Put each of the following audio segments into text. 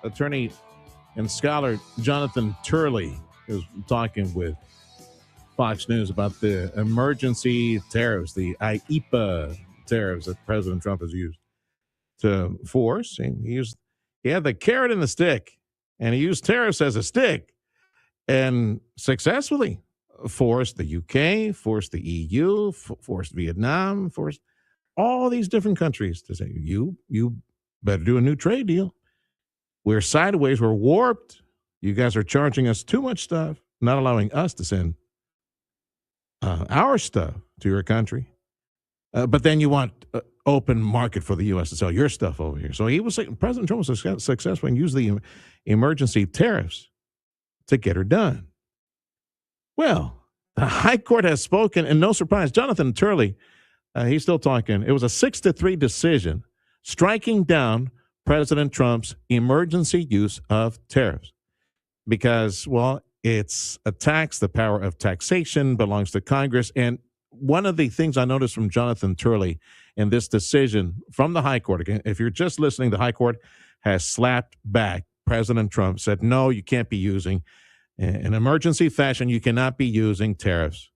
attorney and scholar Jonathan Turley is talking with Fox News about the emergency tariffs, the IEPA tariffs that President Trump has used to force. And he had the carrot and the stick, and he used tariffs as a stick and successfully forced the UK, forced the EU, forced Vietnam, forced all these different countries to say, you better do a new trade deal. We're sideways, we're warped. You guys are charging us too much stuff, not allowing us to send our stuff to your country. But then you want open market for the U.S. to sell your stuff over here. So he was saying President Trump was successful and used the emergency tariffs to get her done. Well, the High Court has spoken, and no surprise, Jonathan Turley, he's still talking. It was a 6-3 decision striking down President Trump's emergency use of tariffs because, well, it's a tax. The power of taxation belongs to Congress. And one of the things I noticed from Jonathan Turley in this decision from the High Court, again, if you're just listening, the High Court has slapped back President Trump, said, no, you can't be using, in emergency fashion, you cannot be using tariffs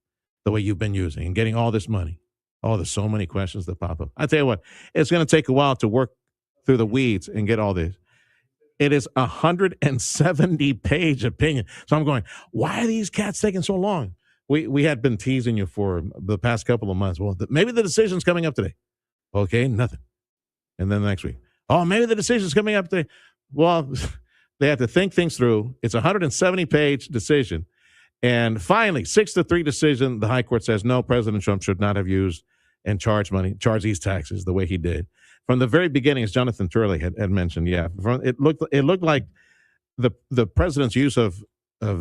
the way you've been using and getting all this money. Oh, there's so many questions that pop up. I tell you what, it's going to take a while to work through the weeds and get all this. It is 170-page opinion. So I'm going, why are these cats taking so long? We had been teasing you for the past couple of months. Well, maybe the decision's coming up today. Okay, nothing. And then the next week, oh, maybe the decision's coming up today. Well, they have to think things through. It's a 170-page decision. And finally, 6-3 decision, the High Court says, no, President Trump should not have used and charged these taxes the way he did. From the very beginning, as Jonathan Turley had mentioned, it looked like the president's use of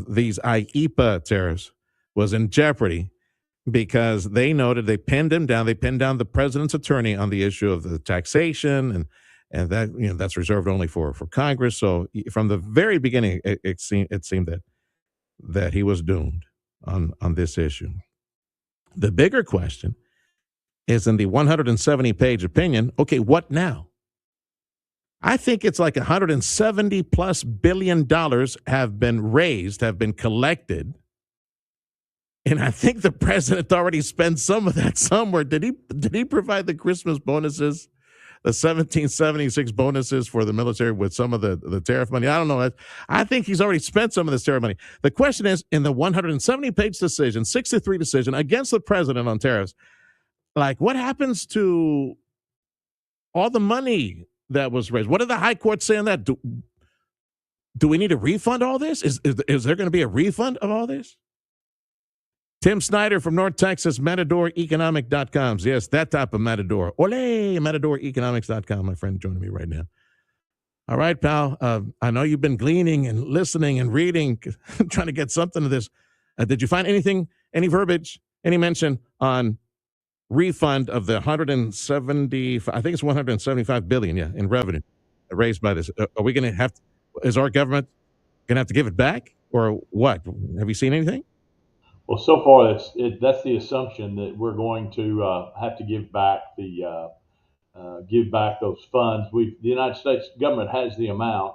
these IEPA tariffs was in jeopardy because they noted they pinned him down. They pinned down the president's attorney on the issue of the taxation, and that that's reserved only for Congress. So from the very beginning, it seemed that he was doomed on this issue. The bigger question is in the 170-page opinion, okay, what now? I think it's like $170+ billion have been raised, have been collected. And I think the president already spent some of that somewhere. Did he provide the Christmas bonuses, the 1776 bonuses for the military with some of the tariff money? I don't know. I think he's already spent some of this tariff money. The question is, in the 170-page decision, 6-3 decision against the president on tariffs, like what happens to all the money that was raised? What did the High Court say on that? Do we need to refund all this? Is there going to be a refund of all this? Tim Snyder from North Texas, MatadorEconomics.com. Yes, that type of Matador. Ole, MatadorEconomics.com. My friend joining me right now. All right, pal. I know you've been gleaning and listening and reading, trying to get something to this. Did you find anything, any verbiage, any mention on refund of the 170, I think it's 175 billion, in revenue raised by this? Are we going to have, is our government going to have to give it back or what? Have you seen anything? Well, so far that's the assumption that we're going to have to give back those funds. The United States government has the amount.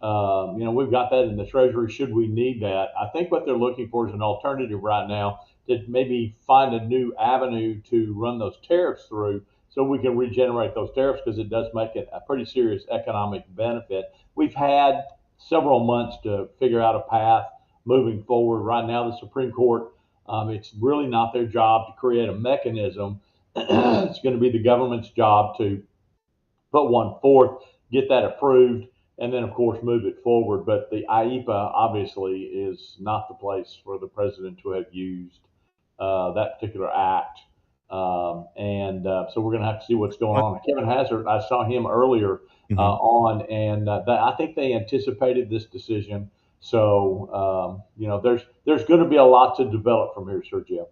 We've got that in the Treasury. Should we need that? I think what they're looking for is an alternative right now to maybe find a new avenue to run those tariffs through, so we can regenerate those tariffs because it does make it a pretty serious economic benefit. We've had several months to figure out a path moving forward. Right now, the Supreme Court, it's really not their job to create a mechanism. It's going to be the government's job to put one forth, get that approved, and then, of course, move it forward. But the IEPA obviously is not the place for the president to have used that particular act. So we're going to have to see what's going on. Kevin Hazard, I saw him earlier on, and I think they anticipated this decision. So, there's going to be a lot to develop from here, Sergio.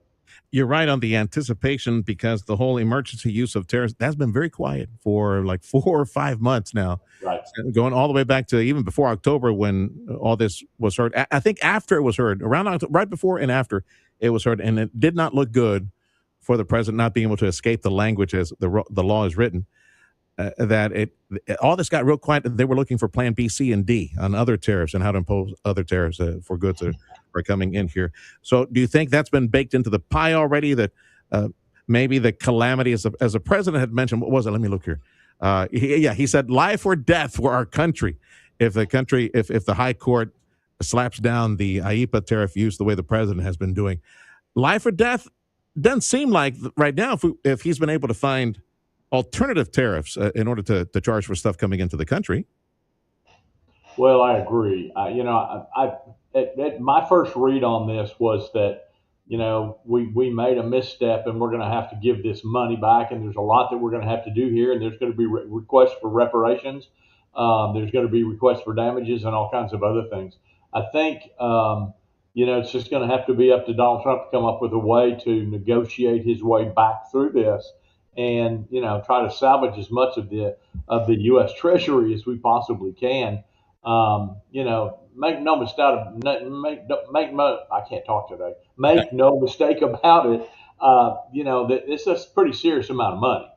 You're right on the anticipation because the whole emergency use of tariffs, that's been very quiet for like 4 or 5 months now. Right. Going all the way back to even before October when all this was heard. I think after it was heard, around October, right before and after it was heard, and it did not look good for the president not being able to escape the language as the law is written. that all this got real quiet. They were looking for Plan B, C, and D on other tariffs and how to impose other tariffs for goods that are coming in here. So, do you think that's been baked into the pie already? That uh, maybe the calamity, as the president had mentioned, what was it? Let me look here. He said life or death for our country if if the high court slaps down the IEPA tariff use the way the president has been doing. Life or death doesn't seem like right now. If he's been able to find alternative tariffs in order to charge for stuff coming into the country. Well, I agree. My first read on this was that, we made a misstep and we're going to have to give this money back. And there's a lot that we're going to have to do here. And there's going to be requests for reparations. There's going to be requests for damages and all kinds of other things. I think, it's just going to have to be up to Donald Trump to come up with a way to negotiate his way back through this and, try to salvage as much of the U.S. Treasury as we possibly can. Make no mistake. I can't talk today. Make no mistake about it. It's a pretty serious amount of money,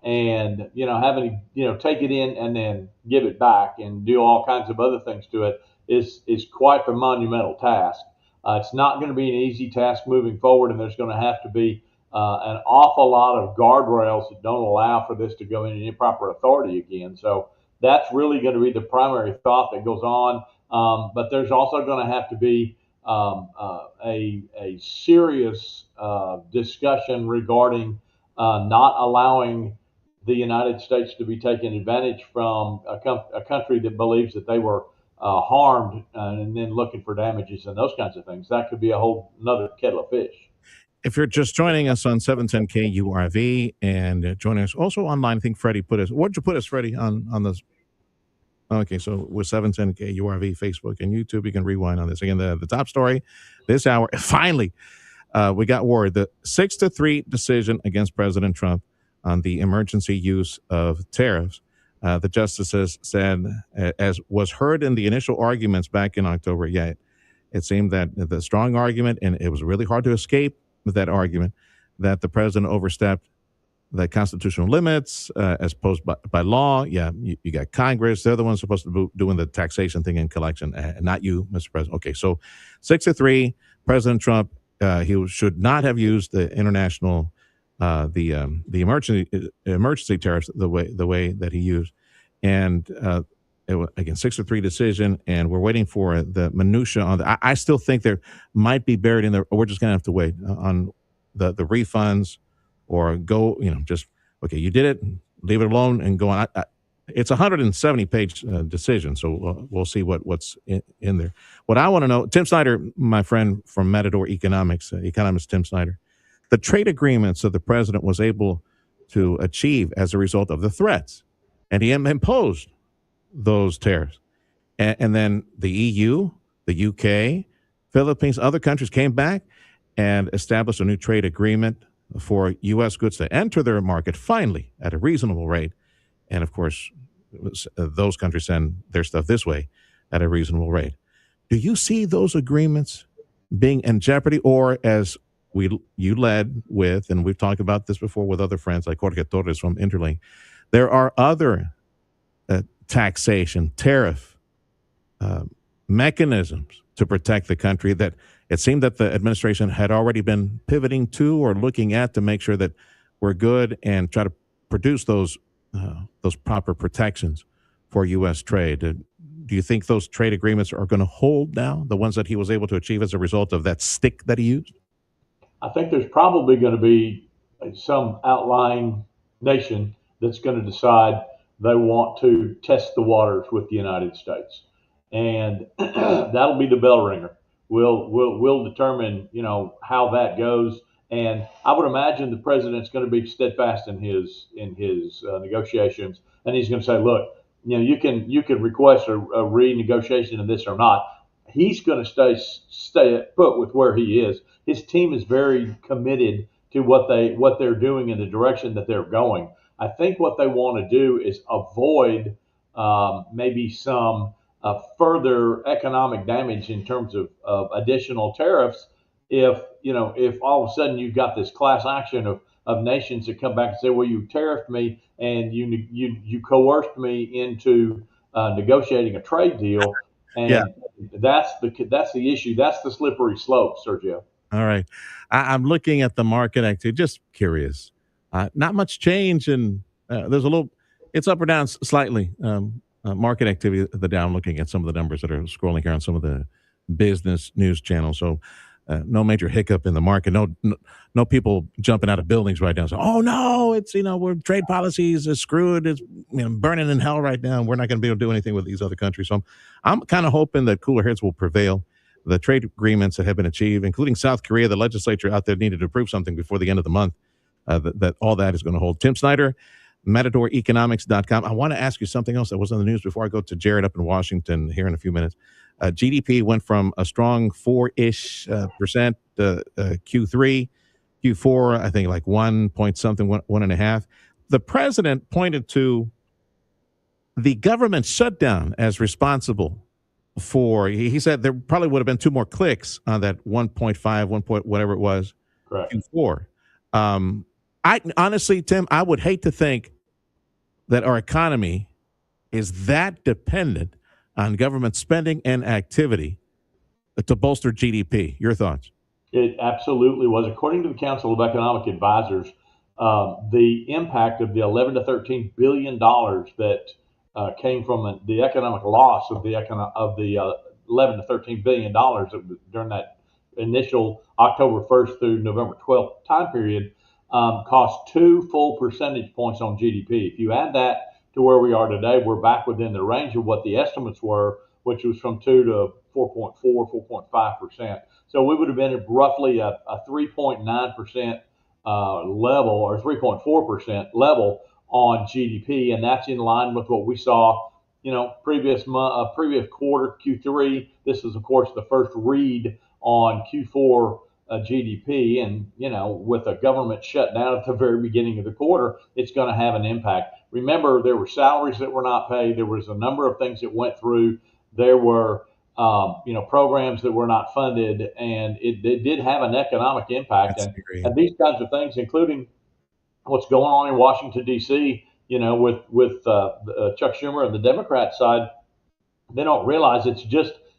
and having to take it in and then give it back and do all kinds of other things to it is quite the monumental task. It's not going to be an easy task moving forward, and there's going to have to be an awful lot of guardrails that don't allow for this to go into improper authority again. So that's really going to be the primary thought that goes on. But there's also going to have to be a serious discussion regarding not allowing the United States to be taken advantage from a country that believes that they were harmed and then looking for damages and those kinds of things. That could be a whole another kettle of fish. If you're just joining us on 710 KURV and joining us also online, I think Freddie put us. What'd you put us, Freddie, on this? Okay, so with 710 KURV, Facebook, and YouTube, you can rewind on this. Again, the top story this hour. Finally, we got word the 6-3 decision against President Trump on the emergency use of tariffs. The justices said, as was heard in the initial arguments back in October, it seemed that the strong argument, and it was really hard to escape with that argument, that the president overstepped the constitutional limits as posed by law. You got Congress. They're the ones supposed to be doing the taxation thing and collection, not you, Mr. President. Okay, so 6-3, President Trump, he should not have used the international, the emergency tariffs the way that he used. And again, 6-3 decision, and we're waiting for the minutia on that. I still think there might be buried in there. We're just going to have to wait on the refunds, or go, just okay. You did it, leave it alone, and go on. It's a 170-page decision, so we'll see what's in there. What I want to know, Tim Snyder, my friend from Matador Economics, economist Tim Snyder, the trade agreements that the president was able to achieve as a result of the threats, and he imposed those tariffs. And then the EU, the UK, Philippines, other countries came back and established a new trade agreement for U.S. goods to enter their market finally at a reasonable rate. And of course, those countries send their stuff this way at a reasonable rate. Do you see those agreements being in jeopardy, or as you led with, and we've talked about this before with other friends like Jorge Torres from Interlink, there are other taxation, tariff mechanisms to protect the country that it seemed that the administration had already been pivoting to or looking at to make sure that we're good and try to produce those proper protections for U.S. trade. Do you think those trade agreements are going to hold now, the ones that he was able to achieve as a result of that stick that he used? I think there's probably going to be some outlying nation that's going to decide they want to test the waters with the United States, and that'll be the bell ringer. We'll determine how that goes, and I would imagine the president's going to be steadfast in his negotiations, and he's going to say, look, you can request a renegotiation of this or not. He's going to stay put with where he is. His team is very committed to what they're doing in the direction that they're going. I think what they want to do is avoid maybe some further economic damage in terms of additional tariffs. If all of a sudden you've got this class action of of nations that come back and say, well, you tariffed me and you coerced me into negotiating a trade deal, Yeah. and that's the issue. That's the slippery slope, Sergio. All right. I'm looking at the market activity. Just curious. Not much change, and there's a little. It's up or down slightly. Market activity, the down. Looking at some of the numbers that are scrolling here on some of the business news channels. So, no major hiccup in the market. No people jumping out of buildings right now. So, oh no, it's we're trade policies is screwed. It's burning in hell right now. And we're not going to be able to do anything with these other countries. So, I'm kind of hoping that cooler heads will prevail. The trade agreements that have been achieved, including South Korea, the legislature out there needed to approve something before the end of the month. That all that is going to hold. Tim Snyder, MatadorEconomics.com. I want to ask you something else that was on the news before I go to Jared up in Washington here in a few minutes. GDP went from a strong 4-ish percent Q3, Q4, I think like 1 point something, 1.5. The president pointed to the government shutdown as responsible for, he said there probably would have been 2 more clicks on that 1.5, 1 point, whatever it was, Correct. Q4. I honestly, Tim, I would hate to think that our economy is that dependent on government spending and activity to bolster GDP. Your thoughts? It absolutely was. According to the Council of Economic Advisors, the impact of the 11 to 13 billion dollars that came from the economic loss of the 11 to 13 billion dollars during that initial October 1st through November 12th time period cost 2 full percentage points on GDP. If you add that to where we are today, we're back within the range of what the estimates were, which was from 2 to 4.4, 4.5%. So we would have been at roughly a 3.9% level or 3.4% level on GDP, and that's in line with what we saw, previous quarter, Q3. This is, of course, the first read on Q4 GDP, and with a government shutdown at the very beginning of the quarter, it's going to have an impact. Remember, there were salaries that were not paid. There was a number of things that went through. There were programs that were not funded, and it did have an economic impact. And these kinds of things, including what's going on in Washington, D.C., with Chuck Schumer and the Democrat side, they don't realize to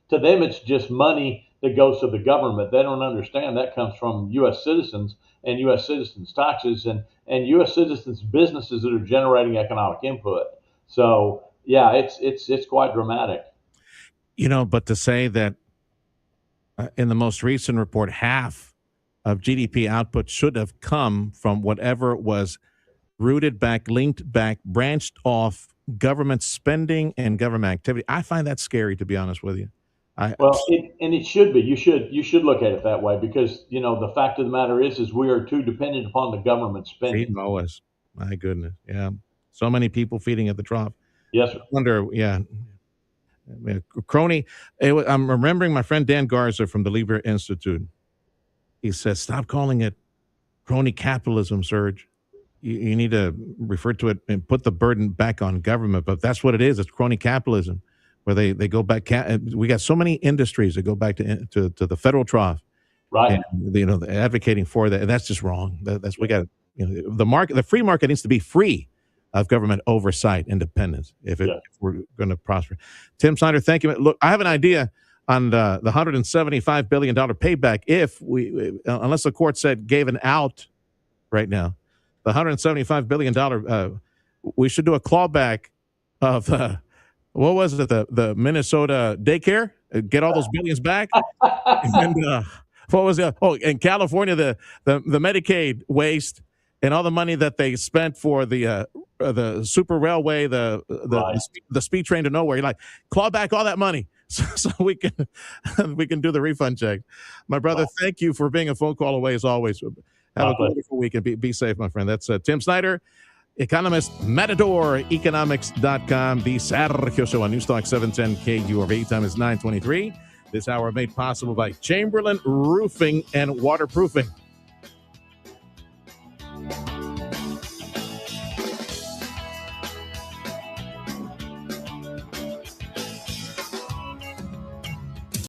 them, it's just money that goes to the government. They don't understand that comes from U.S. citizens and U.S. citizens' taxes and U.S. citizens' businesses that are generating economic input. So, yeah, it's quite dramatic. But to say that in the most recent report, half of GDP output should have come from whatever was rooted back, linked back, branched off government spending and government activity. I find that scary, to be honest with you. It should be. You should look at it that way because the fact of the matter is we are too dependent upon the government spending. Feeding always, my goodness, yeah. So many people feeding at the trough. Yes, sir. I wonder, yeah. Crony. I'm remembering my friend Dan Garza from the Lieber Institute. He says, "Stop calling it crony capitalism, Serge. You need to refer to it and put the burden back on government." But that's what it is. It's crony capitalism, where they go back. We got so many industries that go back to the federal trough, right? And, advocating for that. And that's just wrong. We got the market. The free market needs to be free of government oversight, independence, if we're going to prosper. Tim Snyder, thank you. Look, I have an idea on the $175 billion payback. If unless the court gave an out right now, the $175 billion, we should do a clawback of what was it? The Minnesota daycare, get all those billions back. And what was it? Oh, in California, the Medicaid waste and all the money that they spent for the super railway, the speed train to nowhere. You're like, claw back all that money so we can do the refund check. My brother, thank you for being a phone call away as always. Have a wonderful week and be safe, my friend. That's Tim Snyder, economist, MatadorEconomics.com, the Sergio Show on Newstalk 710 KURV. Time is 9:23. This hour made possible by Chamberlain Roofing and Waterproofing.